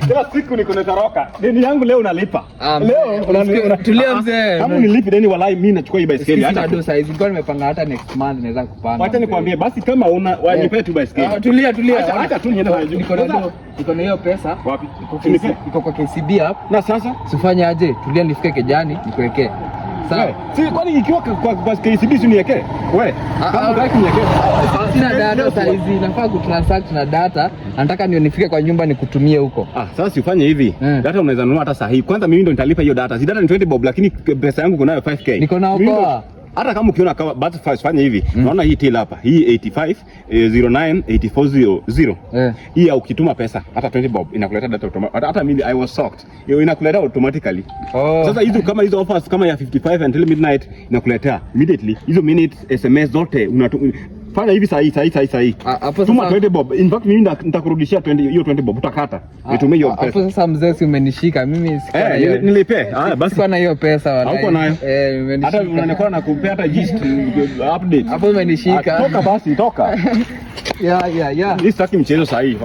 Kila siku niko natoroka. Deni yangu leo unalipa. Leo tulia mzee. Kama unilipi deni wallahi mimi nachukua hii baiskeli. Hata dosa hizi kwa nimepanga hata next month naweza kupanga. Wacha nikwambie basi kama una wanipe tu baiskeli. Tulia. Acha tu niende na niko na hiyo pesa. Wapi? Iko kwa KCB hapo. Na sasa sifanye aje? Tulia nifike Kejani nikuwekee. Sawa. Si kwani ikiwa kwa KCB si niwekee? Wewe. Kama unataka niwekee. Sina data saa hizi, nafaa kutransact na data. Nataka nifike kwa nyumba nikutumie huko. Sasa sifanye hivi. Data unaweza nunua hata saa hii. Kwanza mimi ndo nitalipa hiyo data. Si data ni 20 bob lakini pesa yangu kunayo 5k. Niko na okoa. Hata kama ukiona kama but first fanya hivi. Unaona hii till hapa. Hii 85 09 8400. Hii au ukituma pesa hata 20 bob inakuleta data automatically. Hata mimi I was shocked. Hiyo inakuleta automatically. Sasa hizo kama hizo offers kama ya 55 until midnight inakuletea immediately. Hizo minutes SMS zote fanya hivi saa hii. Tuma 20 bob. In fact mimi nitakurudishia 20 hiyo 20 bob utakata. Nitumie hiyo pesa. Hapo sasa mzee si umenishika. Mimi sikuwa na hiyo. Nilipe. Basi sikuwa na hiyo pesa wala. Hauko nayo. Umenishika. Hata unaonekana na kupea hata gist update. Hapo umenishika. Toka basi, toka. Yeah. Hii sitaki mchezo saa hii.